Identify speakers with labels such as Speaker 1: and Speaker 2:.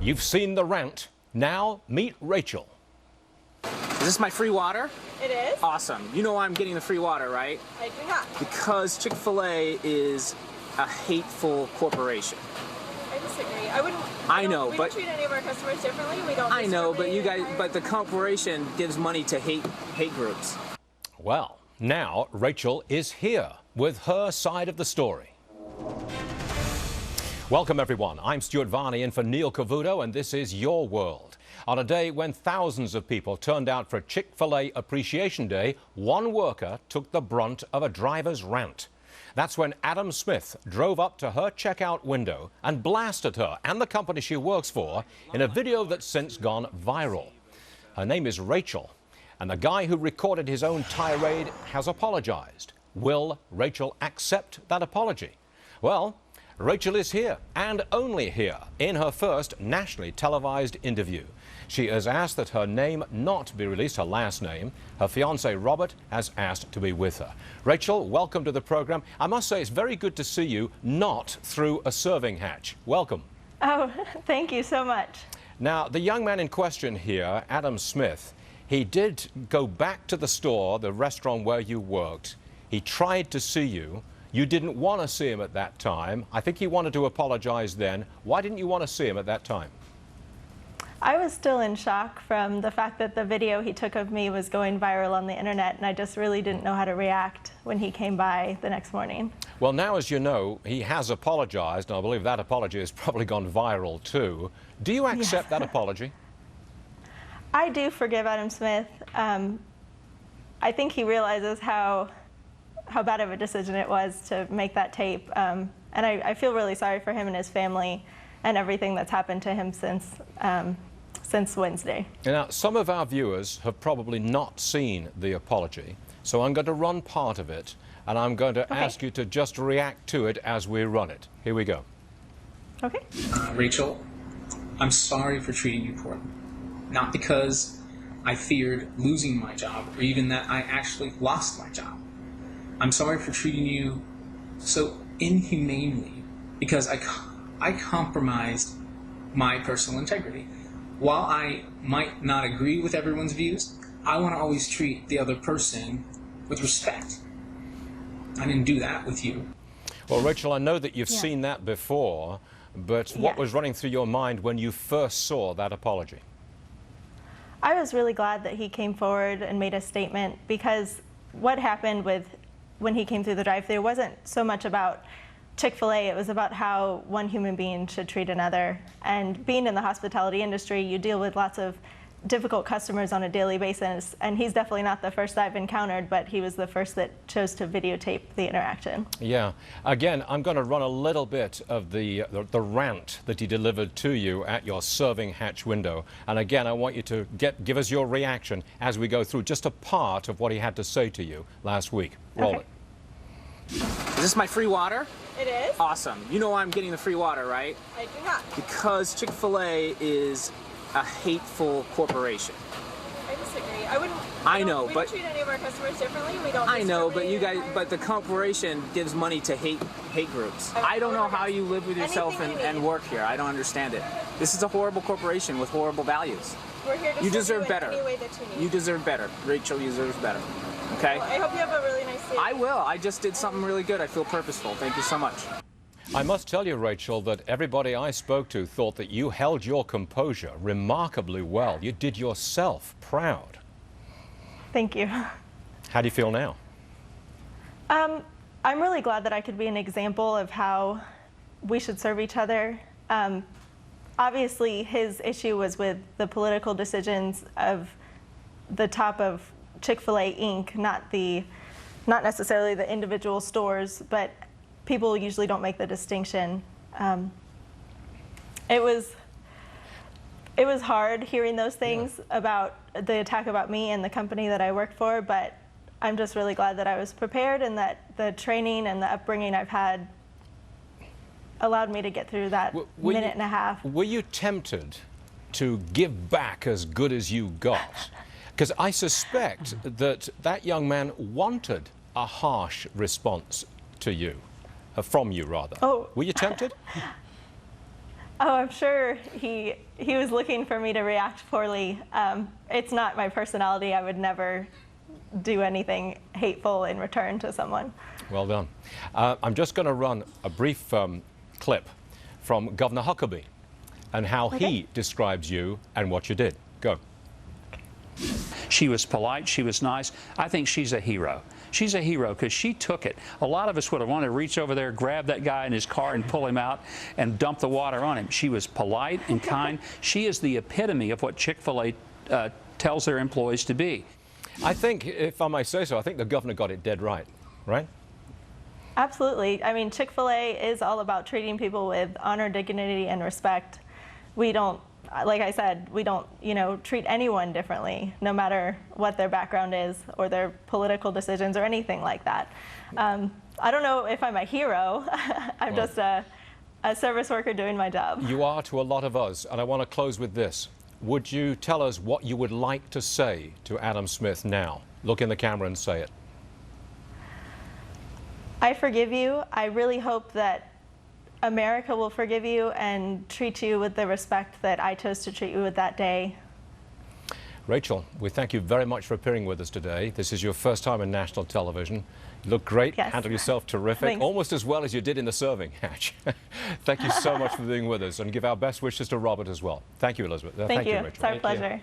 Speaker 1: You've seen the rant. Now meet Rachel.
Speaker 2: Is this my free water?
Speaker 3: It is.
Speaker 2: Awesome. You know why I'm getting the free water, right?
Speaker 3: I do not.
Speaker 2: Because Chick-fil-A is a hateful corporation.
Speaker 3: I disagree.
Speaker 2: I know,
Speaker 3: we
Speaker 2: but
Speaker 3: don't treat any of our customers differently. We don't.
Speaker 2: I know, but
Speaker 3: discriminate.
Speaker 2: but the corporation gives money to hate groups.
Speaker 1: Well, now Rachel is here with her side of the story. Welcome, everyone. I'm Stuart Varney in for Neil Cavuto, and this is Your World. On a day when thousands of people turned out for Chick-fil-A Appreciation Day, one worker took the brunt of a driver's rant. That's when Adam Smith drove up to her checkout window and blasted her and the company she works for in a video that's since gone viral. Her name is Rachel, and the guy who recorded his own tirade has apologized. Will Rachel accept that apology? Well, Rachel is here, and only here, in her first nationally televised interview. She has asked that her name not be released, her last name. Her fiancé, Robert, has asked to be with her. Rachel, welcome to the program. I must say it's very good to see you not through a serving hatch. Welcome.
Speaker 3: Oh, thank you so much.
Speaker 1: Now, the young man in question here, Adam Smith, he did go back to the store, the restaurant where you worked. He tried to see you. You didn't want to see him at that time. I think he wanted to apologize then. Why didn't you want to see him at that time?
Speaker 3: I was still in shock from the fact that the video he took of me was going viral on the internet, and I just really didn't know how to react when he came by the next morning.
Speaker 1: Well, now, as you know, he has apologized, and I believe that apology has probably gone viral too. Do you accept that apology?
Speaker 3: I do forgive Adam Smith. I think he realizes how bad of a decision it was to make that tape. And I feel really sorry for him and his family and everything that's happened to him since Wednesday.
Speaker 1: Now, some of our viewers have probably not seen the apology, so I'm going to run part of it, and I'm going to ask you to just react to it as we run it. Here we go.
Speaker 3: Okay.
Speaker 4: Rachel, I'm sorry for treating you poorly. Not because I feared losing my job or even that I actually lost my job. I'm sorry for treating you so inhumanely because I compromised my personal integrity. While I might not agree with everyone's views, I want to always treat the other person with respect. I didn't do that with you.
Speaker 1: Well, Rachel, I know that you've seen that before, but what was running through your mind when you first saw that apology?
Speaker 3: I was really glad that he came forward and made a statement, because what happened when he came through the drive-thru wasn't so much about Chick-fil-A, it was about how one human being should treat another. And being in the hospitality industry, you deal with lots of difficult customers on a daily basis, and he's definitely not the first I've encountered, but he was the first that chose to videotape the interaction. Yeah.
Speaker 1: Again, I'm going to run a little bit of the rant that he delivered to you at your serving hatch window. And again, I want you to give us your reaction as we go through just a part of what he had to say to you last week. Roll it.
Speaker 2: Is this my free water?
Speaker 3: It is.
Speaker 2: Awesome. You know why I'm getting the free water, right?
Speaker 3: I do not.
Speaker 2: Because Chick-fil-A is a hateful corporation.
Speaker 3: I disagree.
Speaker 2: I know,
Speaker 3: we
Speaker 2: but
Speaker 3: don't treat any of our customers differently. We don't.
Speaker 2: I know, but the corporation gives money to hate groups. I don't know how you live with yourself and work here. I don't understand it. This is a horrible corporation with horrible values.
Speaker 3: We're here to
Speaker 2: you deserve better.
Speaker 3: Any way that you need.
Speaker 2: You deserve better. Rachel deserves better. Okay?
Speaker 3: Well, I hope you have a really nice day.
Speaker 2: I will. I just did something really good. I feel purposeful. Thank you so much.
Speaker 1: I must tell you, Rachel, that everybody I spoke to thought that you held your composure remarkably well. You did yourself proud.
Speaker 3: Thank you.
Speaker 1: How do you feel now?
Speaker 3: I'm really glad that I could be an example of how we should serve each other. Obviously, his issue was with the political decisions of the top of Chick-fil-A Inc., not necessarily the individual stores, but people usually don't make the distinction. It was hard hearing those things about the attack about me and the company that I worked for, but I'm just really glad that I was prepared and that the training and the upbringing I've had allowed me to get through that minute and a half.
Speaker 1: Were you tempted to give back as good as you got? Because I suspect that that young man wanted a harsh response to you, from you rather.
Speaker 3: Oh.
Speaker 1: Were you tempted?
Speaker 3: Oh, I'm sure he was looking for me to react poorly. It's not my personality. I would never do anything hateful in return to someone.
Speaker 1: Well done. I'm just going to run a brief clip from Governor Huckabee and how he describes you and what you did. Go.
Speaker 5: She was polite, she was nice. I think she's a hero. She's a hero because she took it. A lot of us would have wanted to reach over there, grab that guy in his car and pull him out and dump the water on him. She was polite and kind. She is the epitome of what Chick-fil-A tells their employees to be.
Speaker 1: I think, if I may say so, I think the governor got it dead right, right?
Speaker 3: Absolutely. I mean, Chick-fil-A is all about treating people with honor, dignity, and respect. We don't, like I said, we don't, treat anyone differently, no matter what their background is or their political decisions or anything like that. I don't know if I'm a hero. I'm just a service worker doing my job.
Speaker 1: You are to a lot of us, and I want to close with this. Would you tell us what you would like to say to Adam Smith now? Look in the camera and say it.
Speaker 3: I forgive you. I really hope that America will forgive you and treat you with the respect that I chose to treat you with that day.
Speaker 1: Rachel, we thank you very much for appearing with us today. This is your first time in national television. You look great,
Speaker 3: Yes.
Speaker 1: handle yourself terrific,
Speaker 3: Thanks.
Speaker 1: almost as well as you did in the serving hatch. Thank you so much for being with us, and give our best wishes to Robert as well. Thank you, Elizabeth.
Speaker 3: Thank you.
Speaker 1: Rachel.
Speaker 3: It's our pleasure.